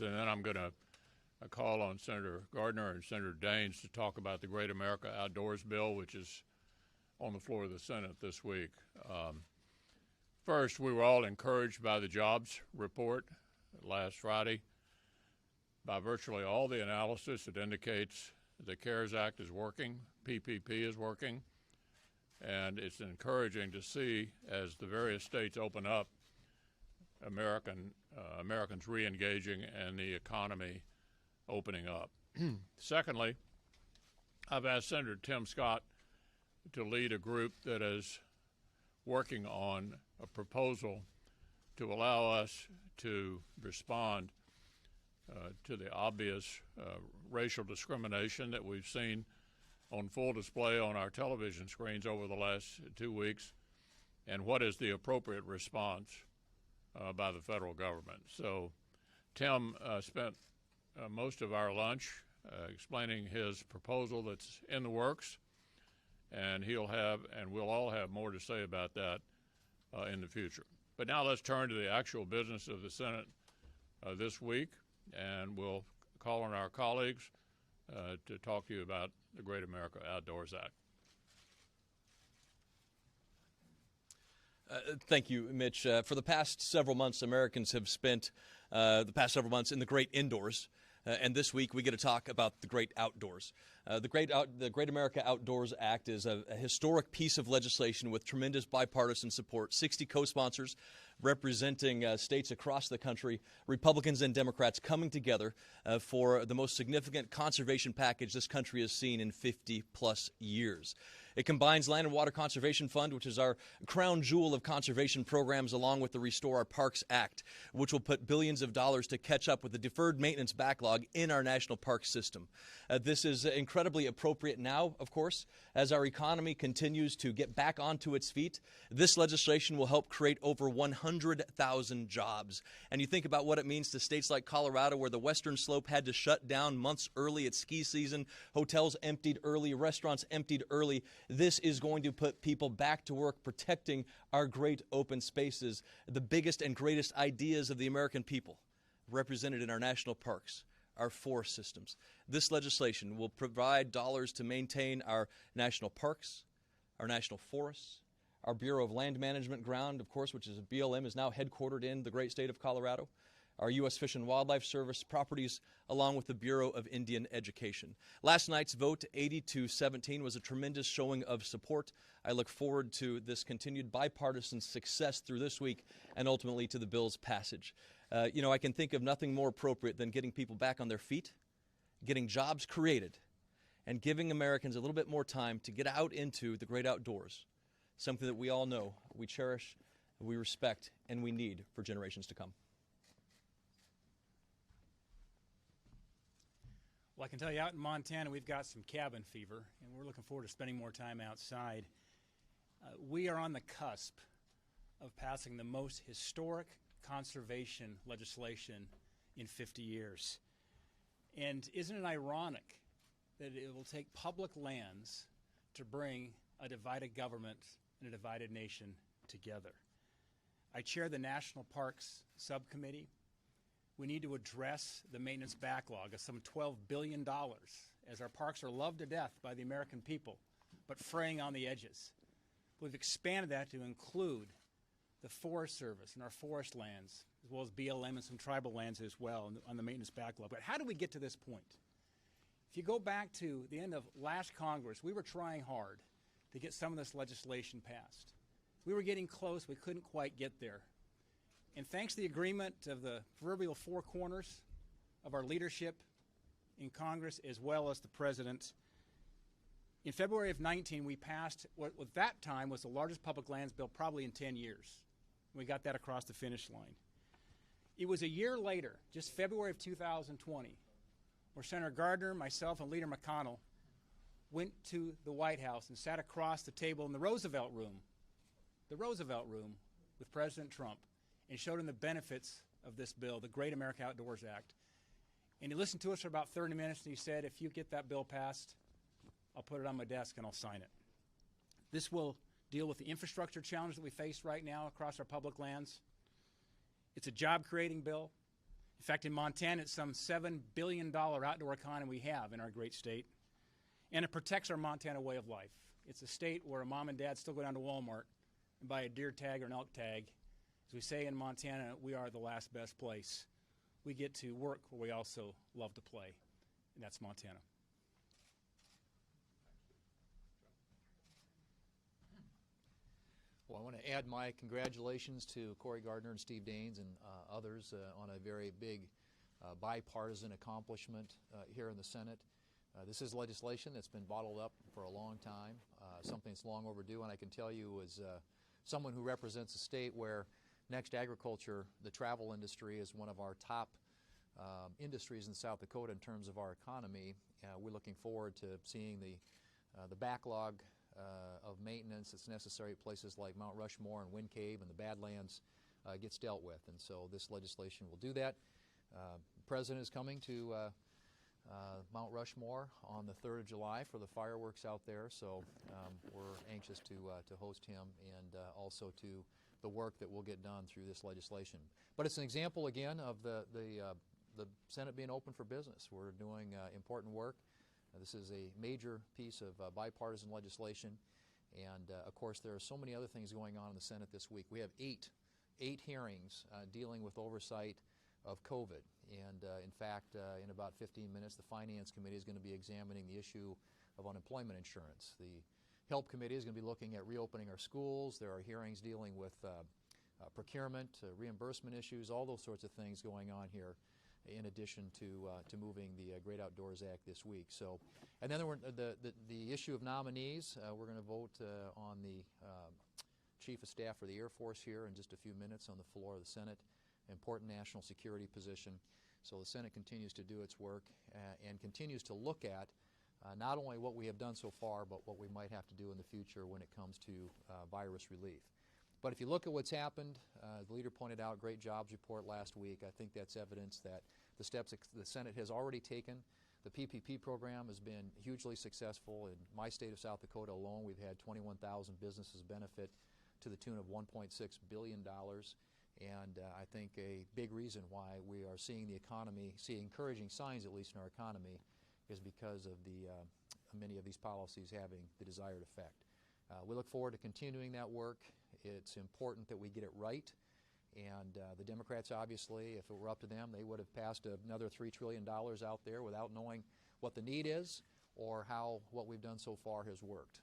and then I'm going to call on Senator Gardner and Senator Daines to talk about the Great America Outdoors bill, which is on the floor of the Senate this week. First, we were all encouraged by the jobs report last Friday. By virtually all the analysis, it indicates the CARES Act is working, PPP is working, and it's encouraging to see as the various states open up, Americans re-engaging and the economy opening up. Secondly, I've asked Senator Tim Scott to lead a group that is working on a proposal to allow us to respond to the obvious racial discrimination that we've seen on full display on our television screens over the last 2 weeks, and what is the appropriate response by the federal government. So Tim spent most of our lunch explaining his proposal that's in the works, and he'll have, and we'll all have more to say about that in the future. But now let's turn to the actual business of the Senate this week, and we'll call on our colleagues to talk to you about the Great America Outdoors Act. Thank you, Mitch. For the past several months, Americans have spent the past several months in the great indoors. And this week, we get to talk about the great outdoors. The Great America Outdoors Act is a historic piece of legislation with tremendous bipartisan support. 60 co-sponsors representing states across the country, Republicans and Democrats coming together for the most significant conservation package this country has seen in 50-plus years. It combines Land and Water Conservation Fund, which is our crown jewel of conservation programs, along with the Restore Our Parks Act, which will put billions of dollars to catch up with the deferred maintenance backlog in our national park system. This is incredibly appropriate now, of course, as our economy continues to get back onto its feet. This legislation will help create over 100,000 jobs. And you think about what it means to states like Colorado, where the Western Slope had to shut down months early its ski season, hotels emptied early, restaurants emptied early. This is going to put people back to work protecting our great open spaces, the biggest and greatest ideas of the American people represented in our national parks, our forest systems. This legislation will provide dollars to maintain our national parks, our national forests, our Bureau of Land Management ground, of course, which is a BLM, is now headquartered in the great state of Colorado, our U.S. Fish and Wildlife Service properties, along with the Bureau of Indian Education. Last night's vote, 80-17, was a tremendous showing of support. I look forward to this continued bipartisan success through this week and ultimately to the bill's passage. I can think of nothing more appropriate than getting people back on their feet, getting jobs created, and giving Americans a little bit more time to get out into the great outdoors, something that we all know, we cherish, we respect, and we need for generations to come. Well, I can tell you out in Montana, we've got some cabin fever, and we're looking forward to spending more time outside. We are on the cusp of passing the most historic conservation legislation in 50 years. And isn't it ironic that it will take public lands to bring a divided government and a divided nation together? I chair the National Parks Subcommittee. We need to address the maintenance backlog of some $12 billion, as our parks are loved to death by the American people, but fraying on the edges. We've expanded that to include the Forest Service and our forest lands, as well as BLM and some tribal lands as well on the maintenance backlog. But how do we get to this point? If you go back to the end of last Congress, we were trying hard to get some of this legislation passed. We were getting close. We couldn't quite get there. And thanks to the agreement of the proverbial four corners of our leadership in Congress, as well as the President, in February of 19, we passed what at that time was the largest public lands bill probably in 10 years. We got that across the finish line. It was a year later, just February of 2020, where Senator Gardner, myself, and Leader McConnell went to the White House and sat across the table in the Roosevelt Room with President Trump, and showed him the benefits of this bill, the Great America Outdoors Act. And he listened to us for about 30 minutes, and he said, if you get that bill passed, I'll put it on my desk and I'll sign it. This will deal with the infrastructure challenge that we face right now across our public lands. It's a job-creating bill. In fact, in Montana, it's some $7 billion outdoor economy we have in our great state, and it protects our Montana way of life. It's a state where a mom and dad still go down to Walmart and buy a deer tag or an elk tag. As we say in Montana, we are the last best place. We get to work where we also love to play, and that's Montana. Well, I want to add my congratulations to Cory Gardner and Steve Daines and others on a very big bipartisan accomplishment here in the Senate. This is legislation that's been bottled up for a long time, something that's long overdue, and I can tell you as someone who represents a state where next agriculture, the travel industry, is one of our top industries in South Dakota in terms of our economy. We're looking forward to seeing the backlog of maintenance that's necessary at places like Mount Rushmore and Wind Cave and the Badlands gets dealt with, and so this legislation will do that. The President is coming to Mount Rushmore on the 3rd of July for the fireworks out there, so we're anxious to host him and also to the work that will get done through this legislation. But it's an example again of the Senate being open for business. We're doing important work. This is a major piece of bipartisan legislation, and of course there are so many other things going on in the Senate this week. We have eight hearings dealing with oversight of COVID, and in fact in about 15 minutes the Finance Committee is going to be examining the issue of unemployment insurance. The Help Committee is going to be looking at reopening our schools. There are hearings dealing with procurement, reimbursement issues, all those sorts of things going on here, in addition to moving the Great Outdoors Act this week. So, and then the issue of nominees. We're going to vote on the Chief of Staff for the Air Force here in just a few minutes on the floor of the Senate. Important national security position. So the Senate continues to do its work and continues to look at not only what we have done so far, but what we might have to do in the future when it comes to virus relief. But if you look at what's happened, the leader pointed out great jobs report last week. I think that's evidence that the steps the Senate has already taken. The PPP program has been hugely successful. In my state of South Dakota alone, we've had 21,000 businesses benefit to the tune of $1.6 billion. And I think a big reason why we are seeing the economy, see encouraging signs at least in our economy, is because of the many of these policies having the desired effect. We look forward to continuing that work. It's important that we get it right, and the Democrats obviously, if it were up to them, they would have passed another $3 trillion out there without knowing what the need is or how what we've done so far has worked.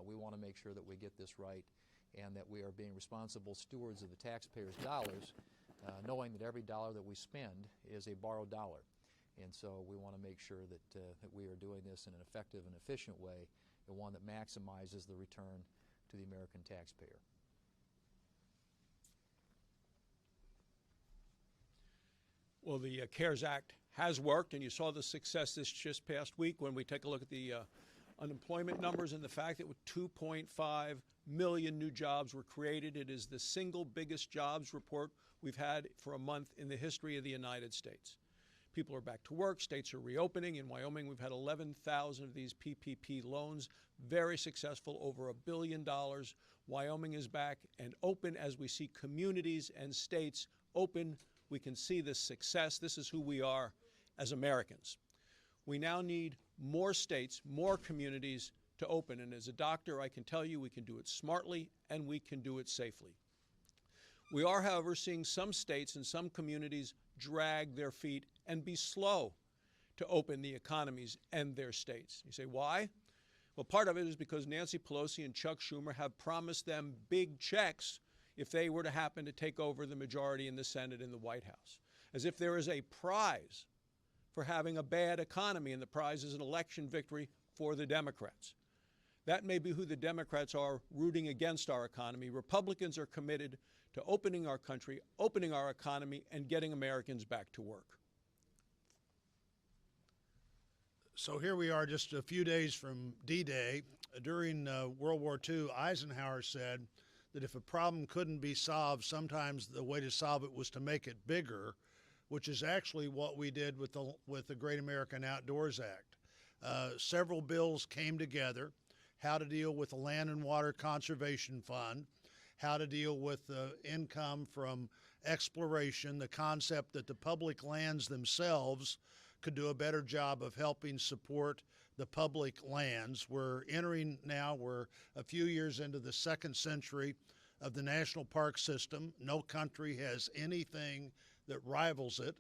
We want to make sure that we get this right and that we are being responsible stewards of the taxpayers' dollars, knowing that every dollar that we spend is a borrowed dollar. And so we want to make sure that we are doing this in an effective and efficient way, and one that maximizes the return to the American taxpayer. Well, the CARES Act has worked, and you saw the success this just past week when we take a look at the unemployment numbers and the fact that 2.5 million new jobs were created. It is the single biggest jobs report we've had for a month in the history of the United States. People are back to work. States are reopening. In Wyoming, we've had 11,000 of these PPP loans, very successful, over $1 billion. Wyoming is back and open as we see communities and states open. We can see this success. This is who we are as Americans. We now need more states, more communities to open. And as a doctor, I can tell you we can do it smartly and we can do it safely. We are, however, seeing some states and some communities drag their feet and be slow to open the economies and their states. You say, why? Well, part of it is because Nancy Pelosi and Chuck Schumer have promised them big checks if they were to happen to take over the majority in the Senate and the White House. As if there is a prize for having a bad economy, and the prize is an election victory for the Democrats. That may be who the Democrats are rooting against our economy. Republicans are committed to opening our country, opening our economy, and getting Americans back to work. So here we are just a few days from D-Day. During World War II, Eisenhower said that if a problem couldn't be solved, sometimes the way to solve it was to make it bigger, which is actually what we did with the Great American Outdoors Act. Several bills came together: how to deal with the Land and Water Conservation Fund, how to deal with the income from exploration, the concept that the public lands themselves could do a better job of helping support the public lands. We're a few years into the second century of the national park system. No country has anything that rivals it.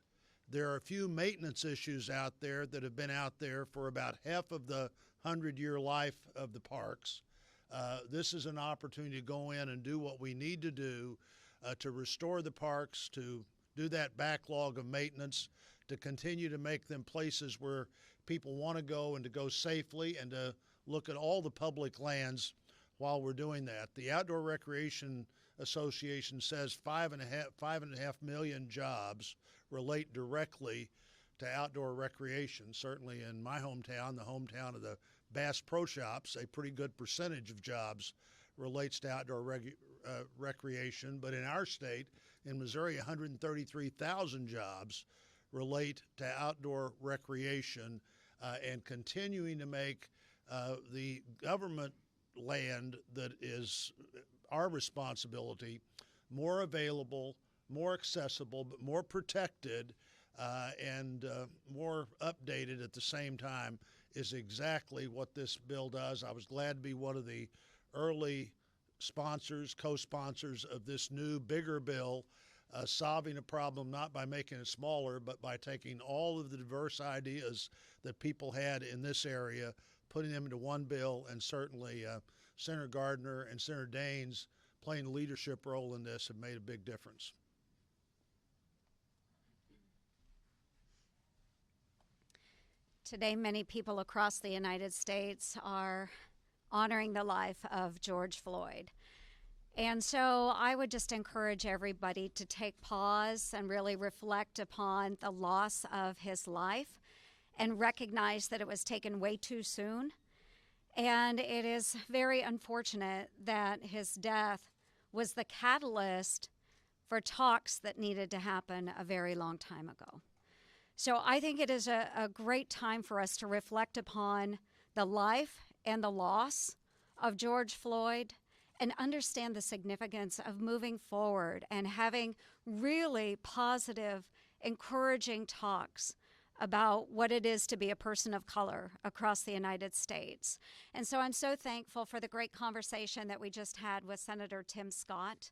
There are a few maintenance issues out there that have been out there for about half of the 100-year life of the parks. This is an opportunity to go in and do what we need to do to restore the parks, to do that backlog of maintenance, to continue to make them places where people want to go and to go safely, and to look at all the public lands while we're doing that. The Outdoor Recreation Association says 5.5 million jobs relate directly to outdoor recreation. Certainly in my hometown, the hometown of the Bass Pro Shops, a pretty good percentage of jobs relates to outdoor recreation. But in our state, in Missouri, 133,000 jobs relate to outdoor recreation, and continuing to make the government land that is our responsibility more available, more accessible, but more protected, and more updated at the same time is exactly what this bill does. I was glad to be one of the early sponsors, co-sponsors of this new, bigger bill, solving a problem not by making it smaller, but by taking all of the diverse ideas that people had in this area, putting them into one bill, and certainly Senator Gardner and Senator Daines playing a leadership role in this have made a big difference. Today, many people across the United States are honoring the life of George Floyd. And so I would just encourage everybody to take pause and really reflect upon the loss of his life and recognize that it was taken way too soon. And it is very unfortunate that his death was the catalyst for talks that needed to happen a very long time ago. So I think it is a great time for us to reflect upon the life and the loss of George Floyd and understand the significance of moving forward and having really positive, encouraging talks about what it is to be a person of color across the United States. And so I'm so thankful for the great conversation that we just had with Senator Tim Scott,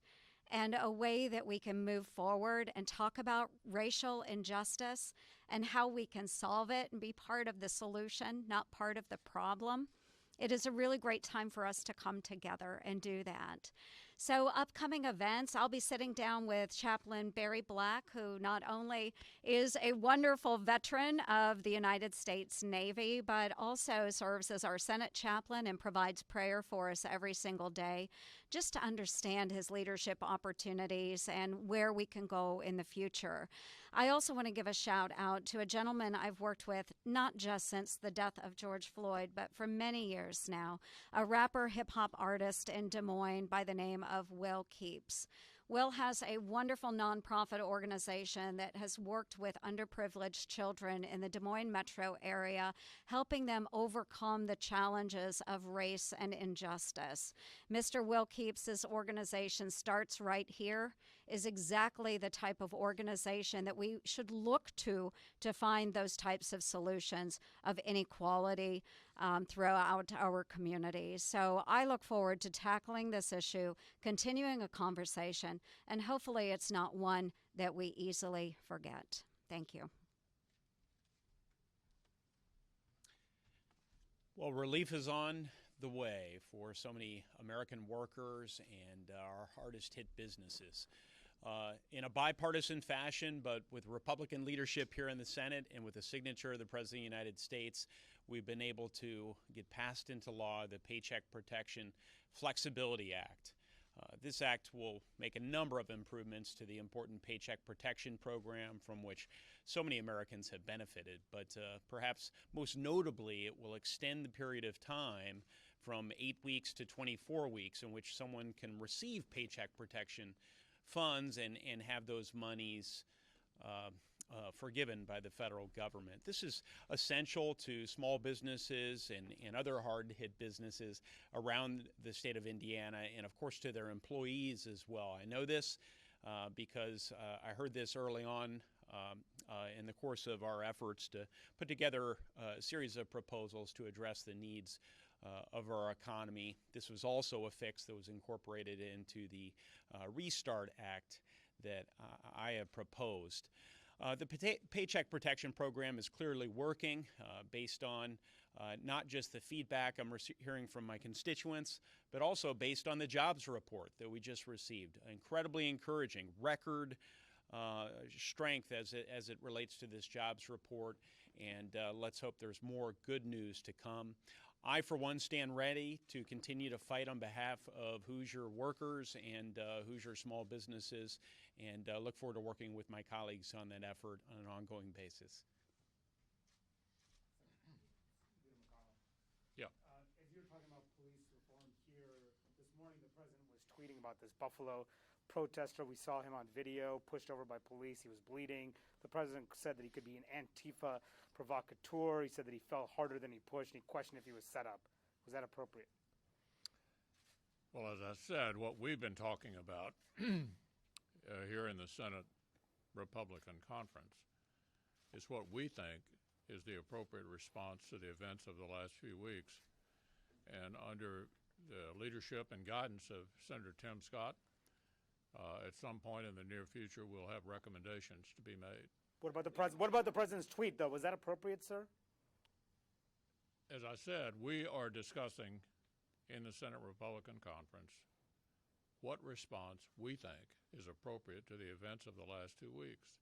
and a way that we can move forward and talk about racial injustice and how we can solve it and be part of the solution, not part of the problem. It is a really great time for us to come together and do that. So upcoming events, I'll be sitting down with Chaplain Barry Black, who not only is a wonderful veteran of the United States Navy, but also serves as our Senate chaplain and provides prayer for us every single day, just to understand his leadership opportunities and where we can go in the future. I also want to give a shout out to a gentleman I've worked with not just since the death of George Floyd, but for many years now, a rapper, hip-hop artist in Des Moines by the name of Will Keeps. Will has a wonderful nonprofit organization that has worked with underprivileged children in the Des Moines metro area, helping them overcome the challenges of race and injustice. Mr. Will Keeps' organization Starts Right Here is exactly the type of organization that we should look to find those types of solutions of inequality throughout our communities. So I look forward to tackling this issue, continuing a conversation, and hopefully it's not one that we easily forget. Thank you. Well, relief is on the way for so many American workers and our hardest hit businesses. In a bipartisan fashion, but with Republican leadership here in the Senate and with the signature of the President of the United States, we've been able to get passed into law the Paycheck Protection Flexibility Act. This act will make a number of improvements to the important Paycheck Protection Program from which so many Americans have benefited, but perhaps most notably, it will extend the period of time from 8 weeks to 24 weeks in which someone can receive paycheck protection funds and have those monies forgiven by the federal government. This is essential to small businesses and other hard-hit businesses around the state of Indiana, and of course to their employees as well. I know this because I heard this early on in the course of our efforts to put together a series of proposals to address the needs of our economy. This was also a fix that was incorporated into the Restart Act that I have proposed. The Paycheck Protection Program is clearly working based on not just the feedback I'm hearing from my constituents, but also based on the jobs report that we just received. Incredibly encouraging, record strength as it relates to this jobs report, and let's hope there's more good news to come. I, for one, stand ready to continue to fight on behalf of Hoosier workers and Hoosier small businesses, and look forward to working with my colleagues on that effort on an ongoing basis. Yeah. As you're talking about police reform here, this morning the president was tweeting about this Buffalo protester. We saw him on video, pushed over by police. He was bleeding. The president said that he could be an Antifa provocateur. He said that he fell harder than he pushed, and he questioned if he was set up. Was that appropriate? Well, as I said, what we've been talking about here in the Senate Republican Conference is what we think is the appropriate response to the events of the last few weeks. And under the leadership and guidance of Senator Tim Scott, at some point in the near future, we'll have recommendations to be made. What about the president's tweet, though? Was that appropriate, sir? As I said, we are discussing in the Senate Republican Conference what response we think is appropriate to the events of the last 2 weeks.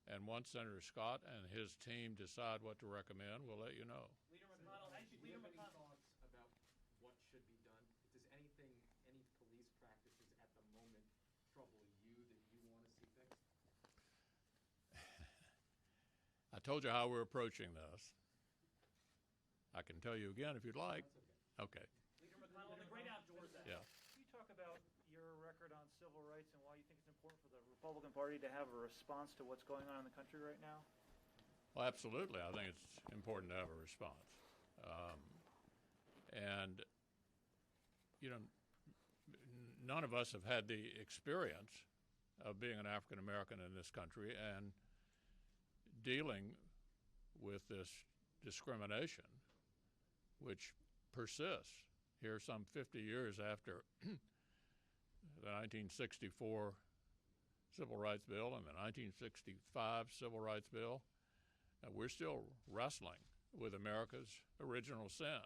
And once Senator Scott and his team decide what to recommend, we'll let you know. Leader McConnell, Leader McConnell, thoughts about what should be done? Does anything, any police practices at the moment trouble you that you want to see fixed? I told you how we're approaching this. I can tell you again if you'd like. Okay. Leader McConnell, the Great Outdoors Act. Yeah. Can you talk about your record on civil rights and why you think it's important for the Republican Party to have a response to what's going on in the country right now? Well, absolutely. I think it's important to have a response. And, you know, none of us have had the experience of being an African American in this country and dealing with this discrimination, which persists here some 50 years after the 1964 Civil Rights Bill and the 1965 Civil Rights Bill. We're still wrestling with America's original sin.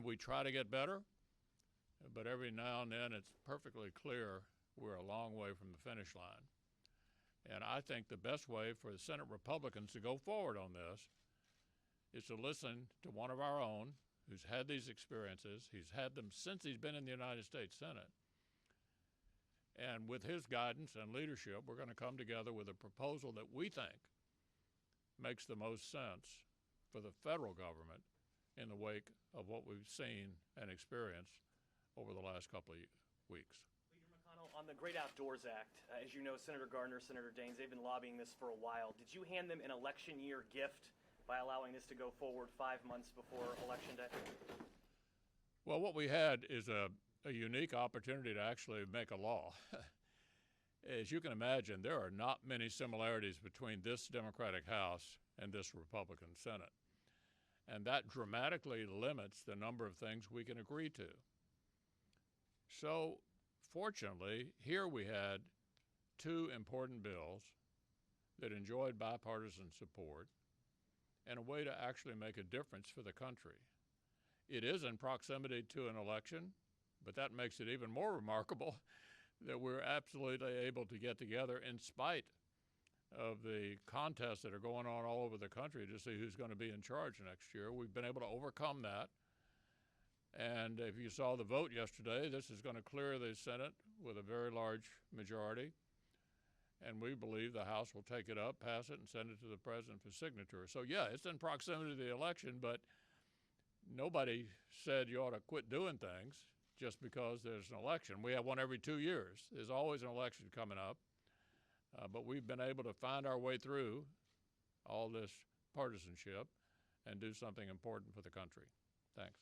We try to get better, but every now and then it's perfectly clear we're a long way from the finish line. And I think the best way for the Senate Republicans to go forward on this is to listen to one of our own who's had these experiences. He's had them since he's been in the United States Senate. And with his guidance and leadership, we're going to come together with a proposal that we think makes the most sense for the federal government in the wake of what we've seen and experienced over the last couple of weeks. Leader McConnell, on the Great Outdoors Act, as you know, Senator Gardner, Senator Daines, they've been lobbying this for a while. Did you hand them an election year gift by allowing this to go forward 5 months before Election Day? Well, what we had is a unique opportunity to actually make a law. As you can imagine, there are not many similarities between this Democratic House and this Republican Senate. And that dramatically limits the number of things we can agree to. So, fortunately, here we had two important bills that enjoyed bipartisan support and a way to actually make a difference for the country. It is in proximity to an election, but that makes it even more remarkable that we're absolutely able to get together in spite of the contests that are going on all over the country to see who's going to be in charge next year. We've been able to overcome that. And if you saw the vote yesterday, this is going to clear the Senate with a very large majority. And we believe the House will take it up, pass it, and send it to the president for signature. So, yeah, it's in proximity to the election, but nobody said you ought to quit doing things just because there's an election. We have one every 2 years. There's always an election coming up. But we've been able to find our way through all this partisanship and do something important for the country. Thanks.